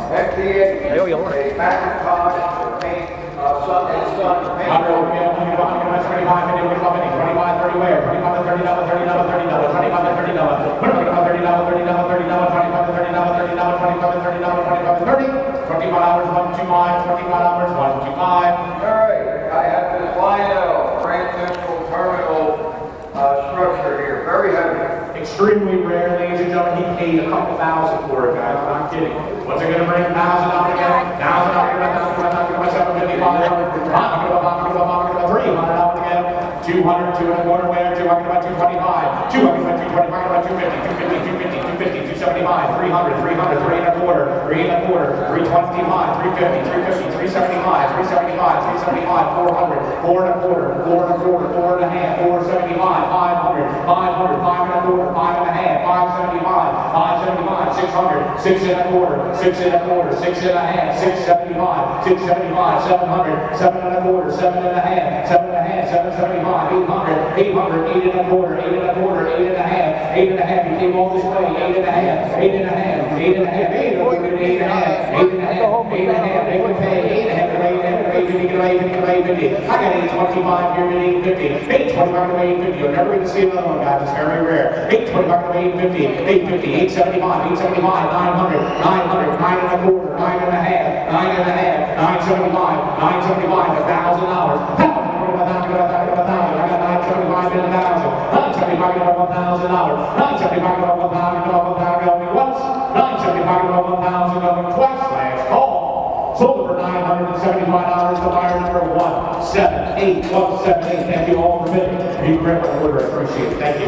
FD8, a Macintosh paint, Son and Son paint. 25 hours, 125, 25 hours, 125. All right, I have this Lionel Grand Central Terminal structure here, very heavy. Extremely rare, ladies and gentlemen. He paid a couple thousand for it, guys. I'm not kidding. What's it going to bring? $1,000 again. $1,000 again. $755. $300 again. 200, 225 wear. 200 by 225. 200 by 250. 250, 275, 300, 300, 3 and a quarter, 3 and a quarter, 325, 350, 375, 375, 375, 400, 4 and a quarter, 4 and a quarter, 4 and a half, 475, 500, 500, 5 and a quarter, 5 and a half, 575, 575, 600, 6 and a quarter, 6 and a quarter, 6 and a half, 675, 675, 700, 7 and a quarter, 7 and a half, 7 and a half, 775, 800, 800, 8 and a quarter, 8 and a quarter, 8 and a half, 8 and a half. He came all this way. 8 and a half, 8 and a half, 8 and a half, 8 and a half, 8 and a half, 8 and a half, 8 and a half, 8 and a half, 8 and a half, 850, I got 825 here at 850, 825 to 850, you're never going to see another one, guys, it's very rare, 825 to 850, 850, 875, 875, 900, 900, 9 and a quarter, 9 and a half, 9 and a half, 975, 975, $1,000, I got 975 in 1,000, 975 about $1,000, 975 about $1,000 going once, 975 about $1,000 going twice. Last call. Sold for $975 to buyer number 178, 178. Thank you all for bidding. You grab my order, I appreciate it. Thank you.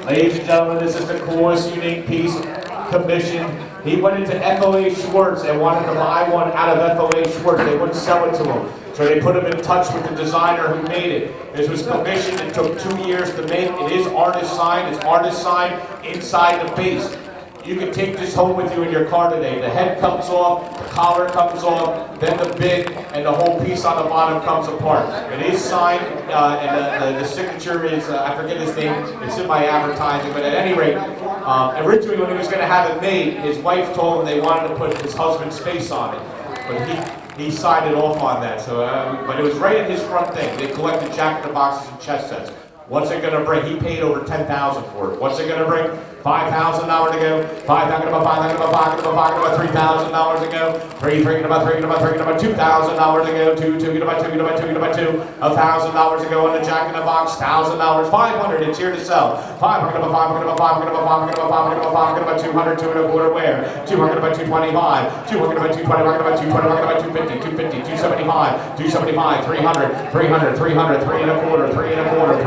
Ladies and gentlemen, this is the coolest, unique piece commissioned. He went into FOA Schwartz and wanted to buy one out of FOA Schwartz. They wouldn't sell it to him. So they put him in touch with the designer who made it. This was commissioned. It took 2 years to make. It is artist signed. It's artist signed inside the base. You can take this home with you in your car today. The head comes off, the collar comes off, then the bit, and the whole piece on the bottom comes apart. It is signed, and the signature is, I forget his name, it's in my advertising, but at any rate, originally when he was going to have it made, his wife told him they wanted to put his husband's face on it. But he signed it off on that, so, but it was right in his front thing. They collected Jack-in-the-Boxes and chess sets. What's it going to bring? He paid over $10,000 for it. What's it going to bring? $5,000 to go. $5,000 about $3,000 to go. $3,000 about $2,000 to go. $2,000 $1,000 to go on the Jack in the Box. $1,000. $500. It's here to sell. $500 about 200. 2 and a quarter wear. 200 about 225. 200 about 220. About 250. 275. 275. 300. 3 and a quarter. 3 and a quarter.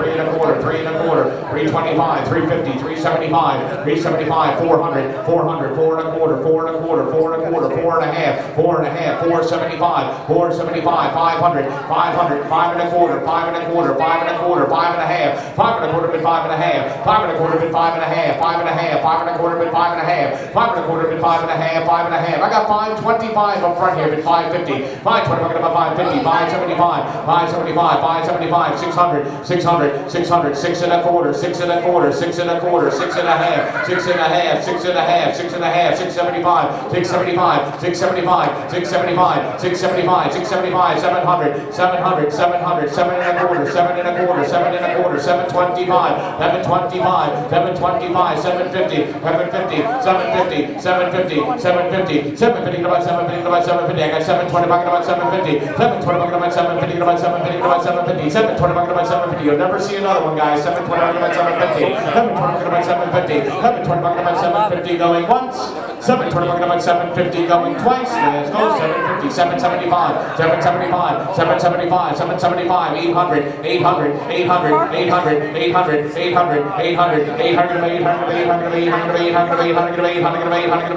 325. 350. 375. 375, 400, 400, 4 and a quarter, 4 and a quarter, 4 and a quarter, 4 and a half, 4 and a half, 475, 475, 500, 500, 5 and a quarter, 5 and a quarter, 5 and a quarter, 5 and a half, 5 and a quarter been 5 and a half, 5 and a quarter been 5 and a half, 5 and a half, 5 and a quarter been 5 and a half, 5 and a quarter been 5 and a half, 5 and a half. I got 525 up front here, been 550, 520, I'm about 550, 575, 575, 575, 600, 600, 600, 600, 6 and a quarter, 6 and a quarter, 6 and a quarter, 6 and a half, 6 and a half, 6 and a half, 6 and a half, 675, 675, 675, 675, 675, 675, 700, 700, 700, 7 and a quarter, 7 and a quarter, 7 and a quarter, 725, 725, 725, 750, 750, 750, 750, 750, 750, about 750, about 750, I got 720, about 750, 720, about 750, about 750, about 750, 720, about 750, you'll never see another one, guys, 720, about 750, 720, about 750, 720, about 750, going once, 720, about 750, going twice, let's go, 750, 775, 775, 775, 775, 800, 800, 800, 800, 800, 800, 800, 800,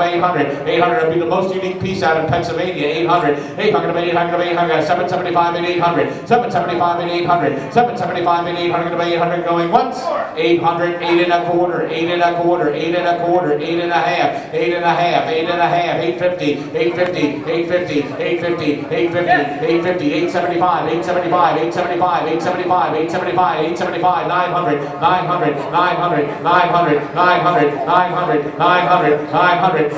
800, 800 would be the most unique piece out of Pennsylvania. 800, 800, 800, 800, 775 and 800, 775 and 800, 775 and 800, 800 going once, 800, 8 and a quarter, 8 and a quarter, 8 and a quarter, 8 and a half, 8 and a half, 8 and a half, 850, 850, 850, 850, 850, 850, 875, 875, 875, 875, 875, 875, 900, 900, 900, 900, 900, 900, 900, 900,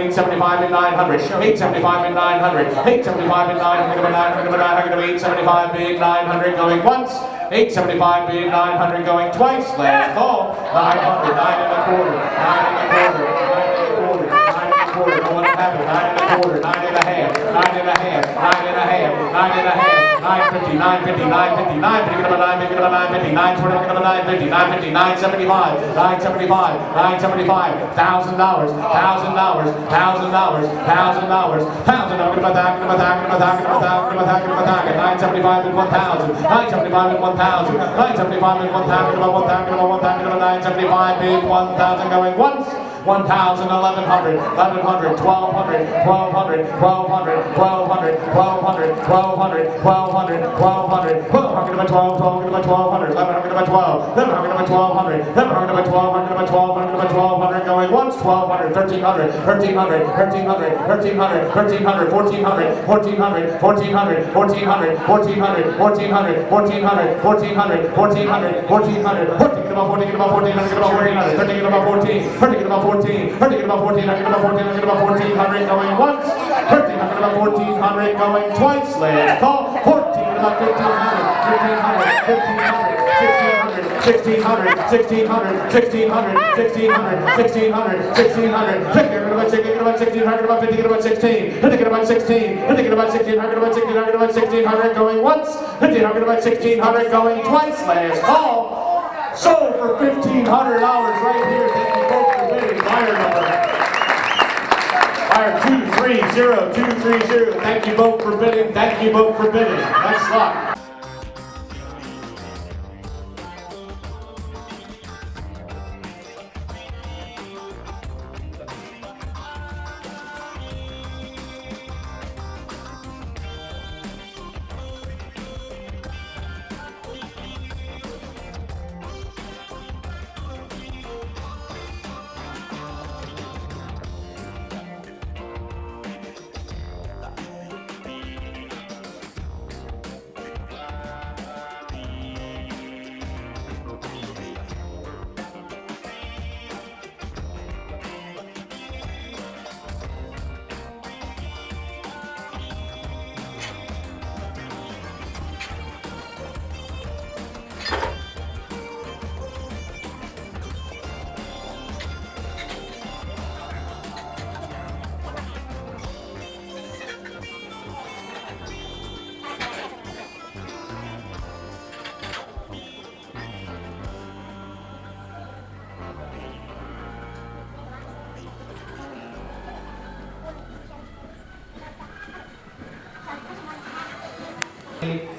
875 and 900, 875 and 900, 875 and 900, 875 big 900 going once, 875 big 900 going twice, last call, 900, 9 and a quarter, 9 and a quarter, 9 and a quarter, 9 and a quarter, no one have it, 9 and a quarter, 9 and a half, 9 and a half, 9 and a half, 9 and a half, 950, 950, 950, 950, 950, 950, 920, 950, 950, 975, 975, 975, $1,000, $1,000, $1,000, $1,000, $1,000, $1,000, $1,000, $1,000, $975 and 1,000, 975 and 1,000, 975 and 1,000, 975 big 1,000 going once. 1,000, 1,100, 1,100, 1,200, 1,200, 1,200, 1,200, 1,200, 1,200, 1,200, 1,200, 1,200 by 12, 1,200 by 1,200, 1,100 by 12, 1,100 by 1,200, 1,100 by 1,200 by 1,200 by 1,200 going once, 1,200, 1,300, 1,300, 1,300, 1,300, 1,300, 1,400, 1,400, 1,400, 1,400, 1,400, 1,400, 1,400, 1,400, 1,400, 1,400, 1,400, 14, about 14, about 14, about 1,400, 13, about 14, 13, about 14, 13, about 14, 13, about 14, 13, about 1,400 going once, 13, about 1,400 going twice, last call, 14, about 1,500, 1,500, 1,500, 1,600, 1,600, 1,600, 1,600, 1,600, 1,600, 1,600, about 16, about 1,600, about 50, about 16, thinking about 16, thinking about 1,600, about 1,600, about 1,600 going once, 1,500, about 1,600 going twice, last call. Sold for $1,500 right here. Thank you both for bidding. Buyer number. Buyer 230230. Thank you both for bidding. Thank you both for bidding. Next lot.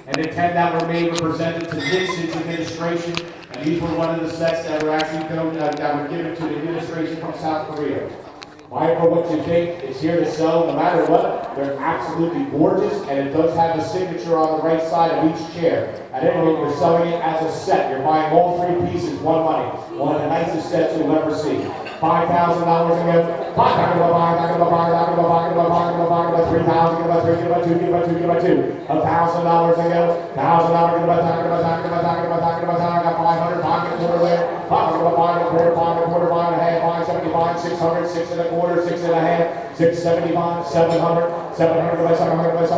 And the 10 that were made were presented to Nixon's administration, and these were one of the sets that were actually filmed, that were given to the administration from South Korea. Buy it for what you think, it's here to sell, no matter what. They're absolutely gorgeous, and it does have a signature on the right side of each chair. At any rate, you're selling it as a set. You're buying all three pieces, one money. One of the nicest sets you'll ever see. $5,000 and go. $5,000, $3,000, $2,000, $2,000, $500, $500, $500, $600, $6 and a quarter, $6 and a half, $675, $700, $700, $700,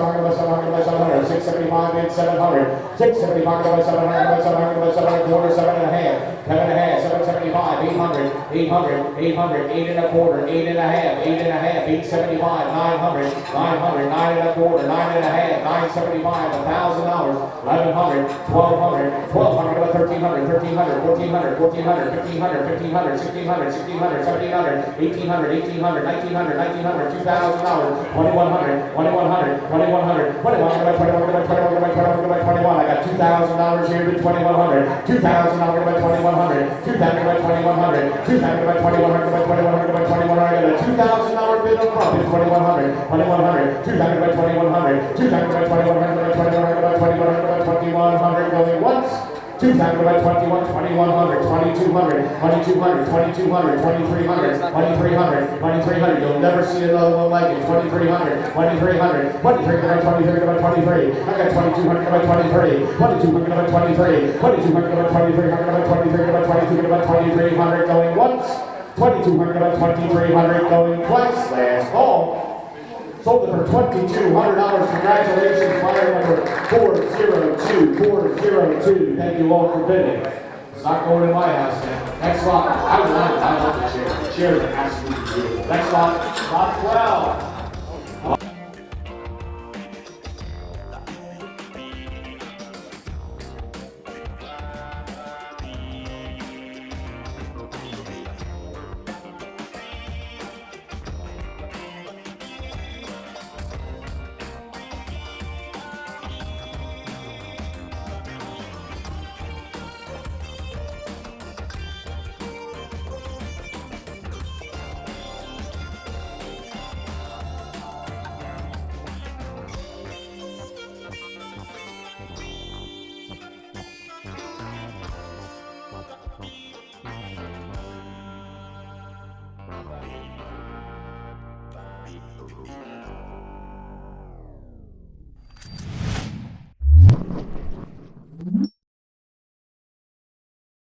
$675, bid $700, $675, $700, quarter, $7 and a half, $775, $800, $800, $800, $8 and a quarter, $8 and a half, $8 and a half, $875, $900, $900, $9 and a quarter, $9 and a half, $975, $1,000, $1,100, $1,200, $1,200, $1,300, $1,300, $1,400, $1,400, $1,500, $1,500, $1,600, $1,600, $1,700, $1,800, $1,800, $1,900, $1,900, $2,000, $2,100, $2,100, $2,100, $2,100, I got $2,000 here to $2,100, $2,000, $2,100, $2,100, $2,100, $2,100, I got a $2,000 bid up front, $2,100, $2,100, $2,000, $2,100, $2,000, $2,100, going once. 2,000 by 21, 2,100, 2,200, 2,200, 2,200, 2,300, 2,300, 2,300. You'll never see another one like it. 2,300, 2,300, 2,300 by 23 by 23. I got 2,200 by 23, 2,200 by 23, 2,200 by 23, 100 by 23, by 22 by 2,300 going once. 2,200 by 2,300 going twice. Last call. Sold it for $2,200. Congratulations, buyer number 402, Thank you all for bidding. It's not going in my house now. Next lot. I love the chair. The chairs are absolutely beautiful. Next lot, lot 12.